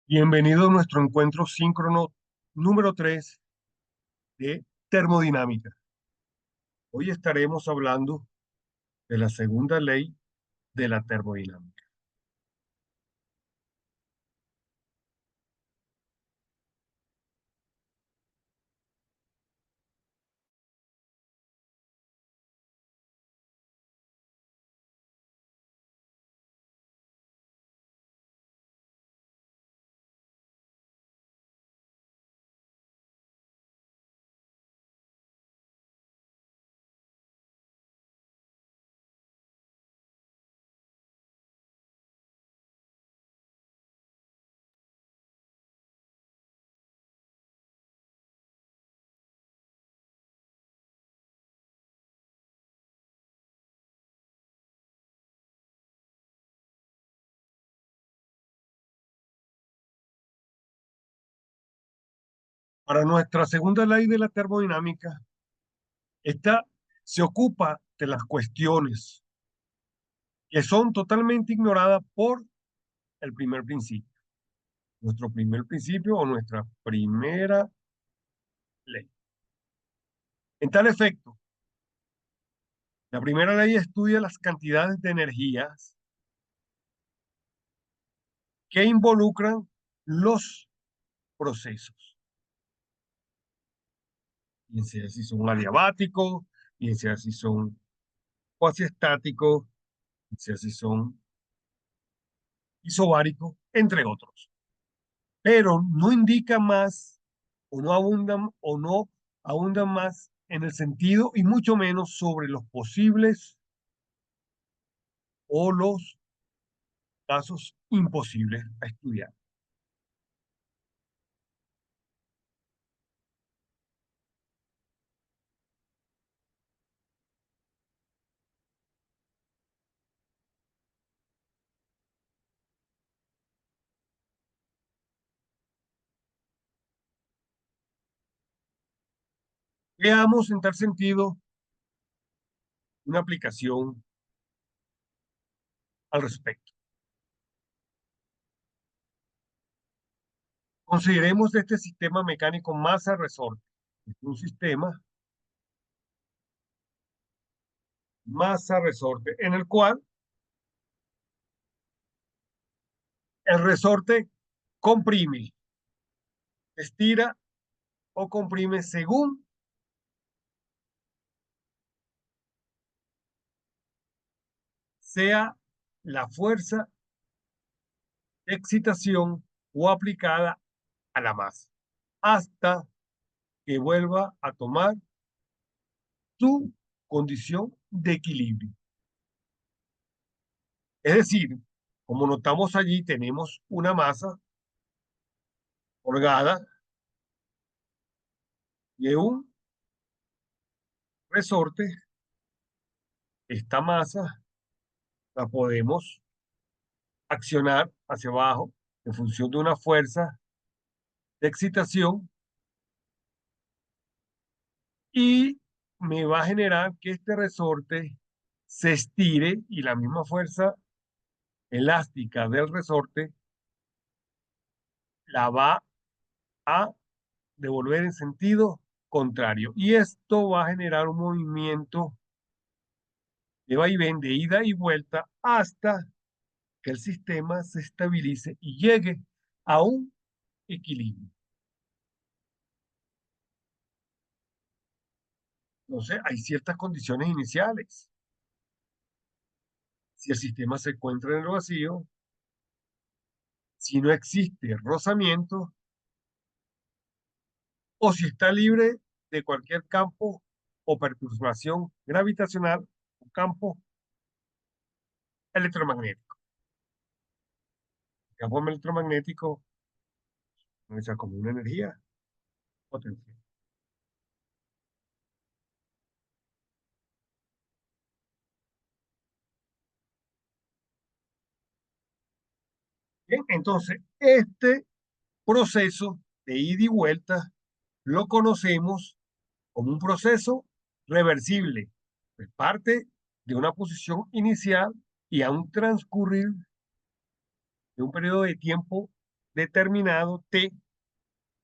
Bienvenido a nuestro encuentro síncrono número 3 de termodinámica. Hoy estaremos hablando de la segunda ley de la termodinámica. Para nuestra segunda ley de la termodinámica, esta se ocupa de las cuestiones que son totalmente ignoradas por el primer principio. Nuestro primer principio o nuestra primera ley. En tal efecto, la primera ley estudia las cantidades de energías que involucran los procesos, bien sea si son adiabáticos, bien sea si son cuasiestáticos, bien sea si son isobáricos, entre otros. Pero no indica más o no abundan más en el sentido y mucho menos sobre los posibles o los casos imposibles a estudiar. Veamos en tal sentido una aplicación al respecto. Consideremos este sistema mecánico masa-resorte. Es un sistema masa-resorte en el cual el resorte comprime, estira o comprime según sea la fuerza de excitación o aplicada a la masa, hasta que vuelva a tomar su condición de equilibrio. Es decir, como notamos allí, tenemos una masa colgada y un resorte. Esta masa la podemos accionar hacia abajo en función de una fuerza de excitación y me va a generar que este resorte se estire y la misma fuerza elástica del resorte la va a devolver en sentido contrario. Y esto va a generar un movimiento de vaivén, de ida y vuelta, hasta que el sistema se estabilice y llegue a un equilibrio. Entonces, hay ciertas condiciones iniciales. Si el sistema se encuentra en el vacío, si no existe rozamiento o si está libre de cualquier campo o perturbación gravitacional o campo electromagnético. El campo electromagnético es como una energía potencial. Bien, entonces, este proceso de ida y vuelta lo conocemos como un proceso reversible. Es parte de una posición inicial y a un transcurrir de un periodo de tiempo determinado T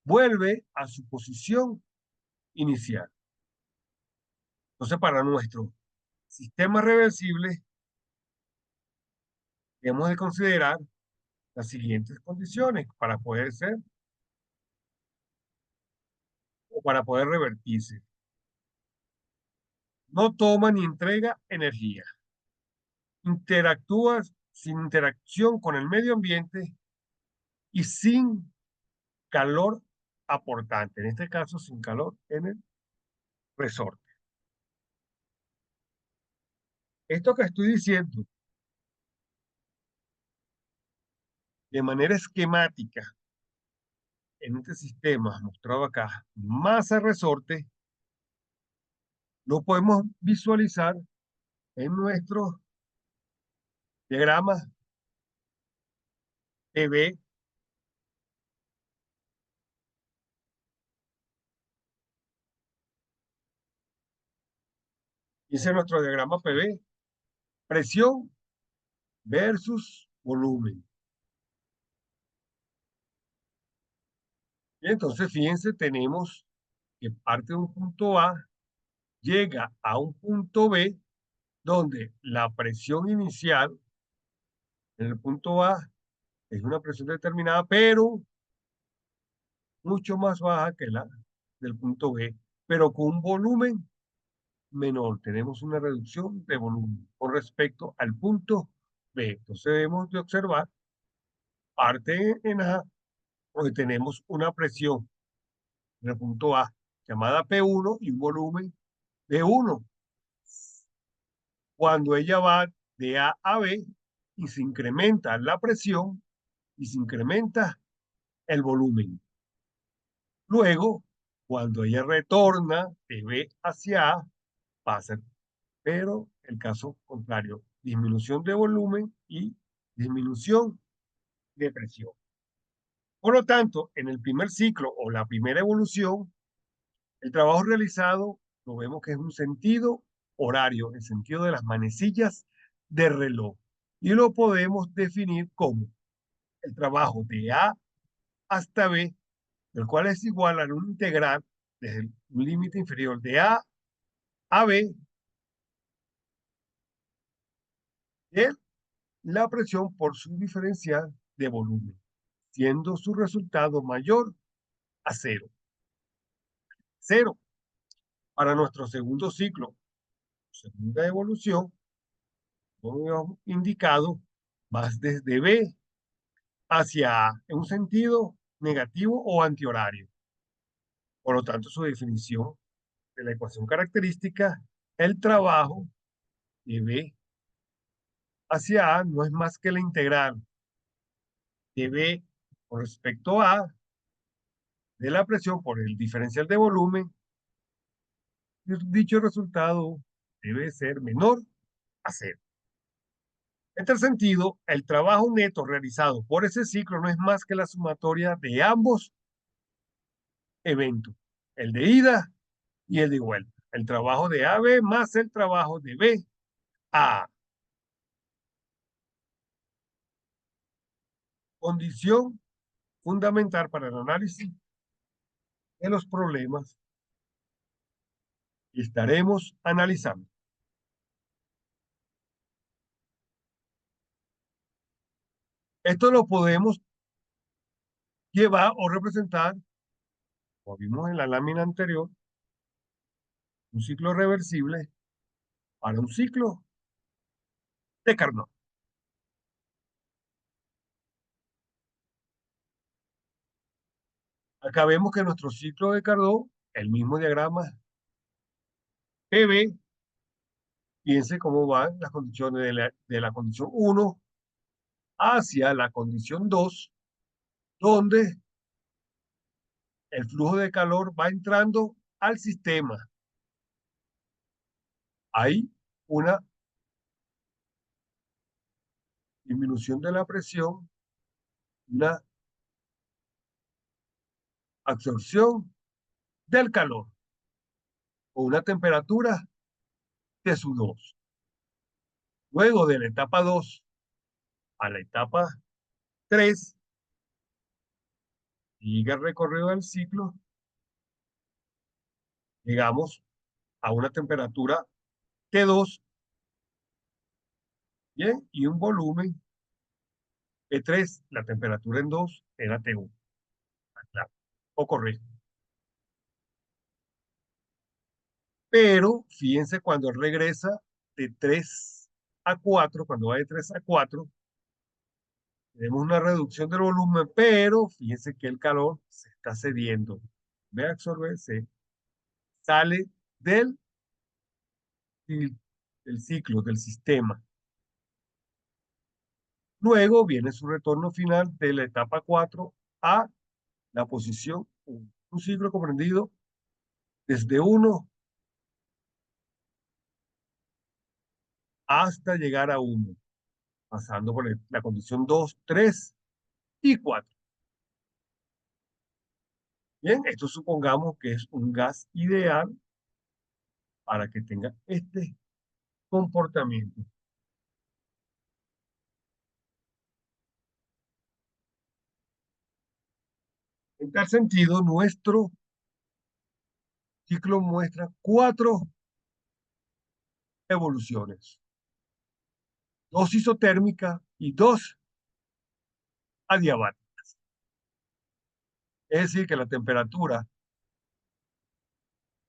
vuelve a su posición inicial. Entonces, para nuestro sistema reversible, hemos de considerar las siguientes condiciones para poder ser o para poder revertirse. No toma ni entrega energía. Interactúa sin interacción con el medio ambiente y sin calor aportante. En este caso, sin calor en el resorte. Esto que estoy diciendo de manera esquemática en este sistema mostrado acá, masa resorte, lo podemos visualizar en nuestro diagrama PV. Dice nuestro diagrama PV, presión versus volumen. Y entonces, fíjense, tenemos que parte de un punto A, llega a un punto B, donde la presión inicial en el punto A es una presión determinada, pero mucho más baja que la del punto B, pero con un volumen menor. Tenemos una reducción de volumen con respecto al punto B. Entonces debemos de observar parte en A, donde tenemos una presión en el punto A llamada P1 y un volumen de 1. Cuando ella va de A a B y se incrementa la presión y se incrementa el volumen. Luego, cuando ella retorna de B hacia A, pasa, pero el caso contrario, disminución de volumen y disminución de presión. Por lo tanto, en el primer ciclo o la primera evolución, el trabajo realizado lo vemos que es un sentido horario, el sentido de las manecillas de reloj. Y lo podemos definir como el trabajo de A hasta B, el cual es igual a un integral desde un límite inferior de A B de la presión por su diferencial de volumen, siendo su resultado mayor a cero. Cero. Para nuestro segundo ciclo, segunda evolución, como hemos indicado, vas desde B hacia A en un sentido negativo o antihorario. Por lo tanto, su definición de la ecuación característica, el trabajo de B hacia A no es más que la integral de B con respecto a de la presión por el diferencial de volumen. Dicho resultado debe ser menor a cero. En tal sentido, el trabajo neto realizado por ese ciclo no es más que la sumatoria de ambos eventos, el de ida y el de vuelta. El trabajo de AB más el trabajo de B a condición fundamental para el análisis de los problemas que estaremos analizando. Esto lo podemos llevar o representar, como vimos en la lámina anterior, un ciclo reversible para un ciclo de Carnot. Acá vemos que nuestro ciclo de Carnot, el mismo diagrama PV, piense cómo van las condiciones de la condición 1 hacia la condición 2, donde el flujo de calor va entrando al sistema. Hay una disminución de la presión, una absorción del calor o una temperatura de su 2. Luego de la etapa 2 a la etapa 3, sigue el recorrido del ciclo, llegamos a una temperatura T2, bien, y un volumen T3, la temperatura en 2 era T1, claro, o correcto. Pero fíjense cuando regresa de 3 a 4, cuando va de 3 a 4, tenemos una reducción del volumen, pero fíjense que el calor se está cediendo. Ve a absorberse, sale del, del ciclo, del sistema. Luego viene su retorno final de la etapa 4 a la posición 1. Un ciclo comprendido desde 1 hasta llegar a 1, pasando por la condición 2, 3 y 4. Bien, esto supongamos que es un gas ideal para que tenga este comportamiento. En tal sentido, nuestro ciclo muestra 4 evoluciones, 2 isotérmicas y 2 adiabáticas. Es decir, que la temperatura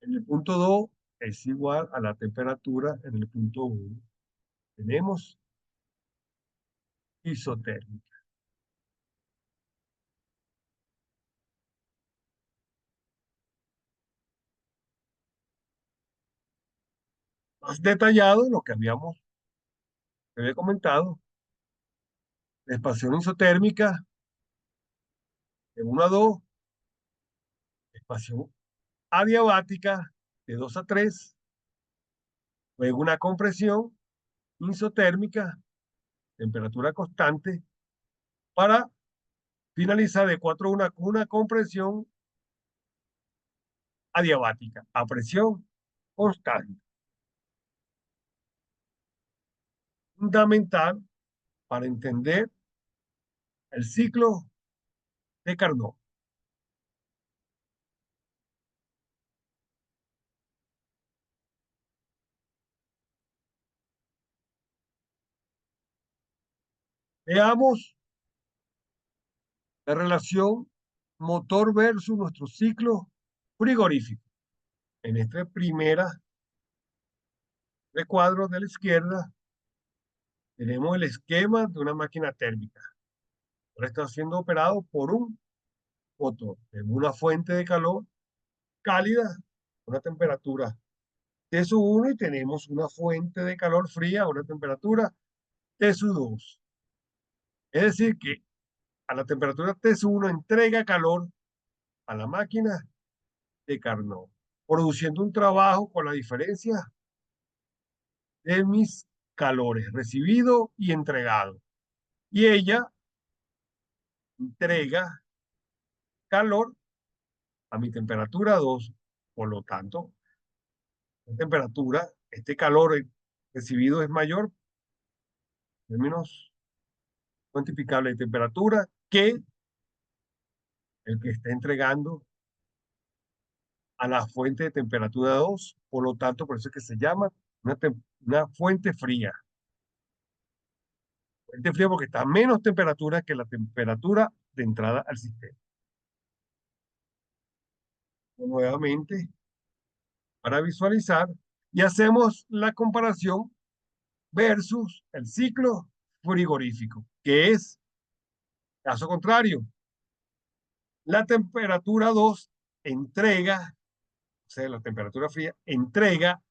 en el punto 2 es igual a la temperatura en el punto 1. Tenemos isotérmica. Más detallado lo que había comentado, la expansión isotérmica de 1 a 2, expansión adiabática de 2 a 3, luego una compresión isotérmica, temperatura constante, para finalizar de 4 a 1 con una compresión adiabática a presión constante. Fundamental para entender el ciclo de Carnot. Veamos la relación motor versus nuestro ciclo frigorífico. En este primera recuadro de la izquierda tenemos el esquema de una máquina térmica. Ahora está siendo operado por un motor. Tenemos una fuente de calor cálida, una temperatura T-1 y tenemos una fuente de calor fría a una temperatura T-2. Es decir, que a la temperatura T-1 entrega calor a la máquina de Carnot, produciendo un trabajo con la diferencia de mis calores recibido y entregado. Y ella entrega calor a mi temperatura 2. Por lo tanto, la temperatura, este calor recibido es mayor, en términos cuantificables de temperatura, que el que está entregando a la fuente de temperatura 2. Por lo tanto, por eso es que se llama una fuente fría. Fuente fría porque está a menos temperatura que la temperatura de entrada al sistema. Nuevamente, para visualizar, y hacemos la comparación versus el ciclo frigorífico, que es caso contrario. La temperatura 2 entrega, o sea, la temperatura fría, entrega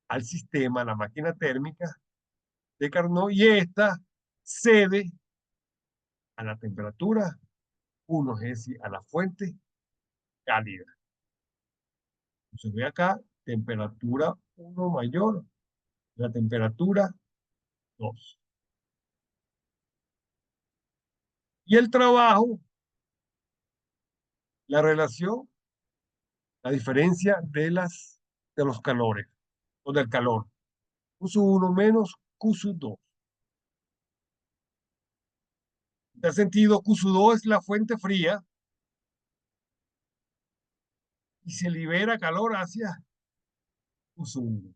al sistema, la máquina térmica de Carnot, y esta cede a la temperatura 1, es decir, a la fuente cálida. Se ve acá, temperatura 1 mayor, la temperatura 2. Y el trabajo, la relación, la diferencia de los calores, o del calor. Q1 menos Q2. En este sentido, Q2 es la fuente fría y se libera calor hacia Uzumbo.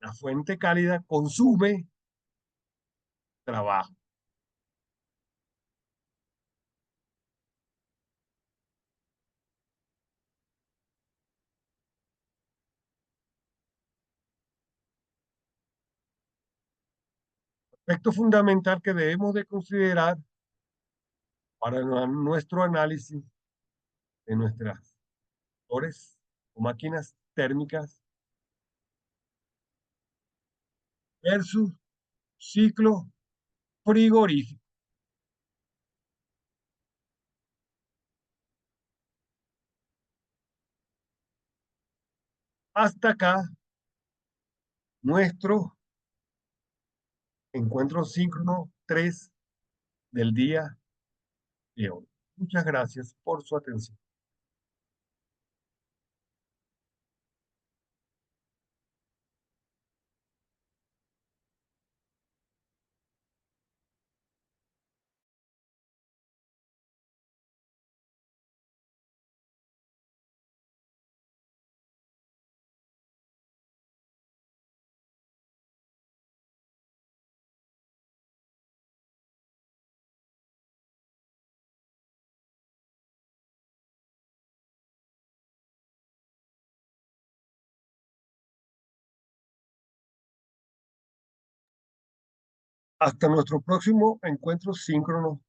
La fuente cálida consume trabajo. Aspecto fundamental que debemos de considerar para nuestro análisis de nuestras motores o máquinas térmicas versus ciclo frigorífico. Hasta acá nuestro encuentro síncrono 3 del día de hoy. Muchas gracias por su atención. Hasta nuestro próximo encuentro síncrono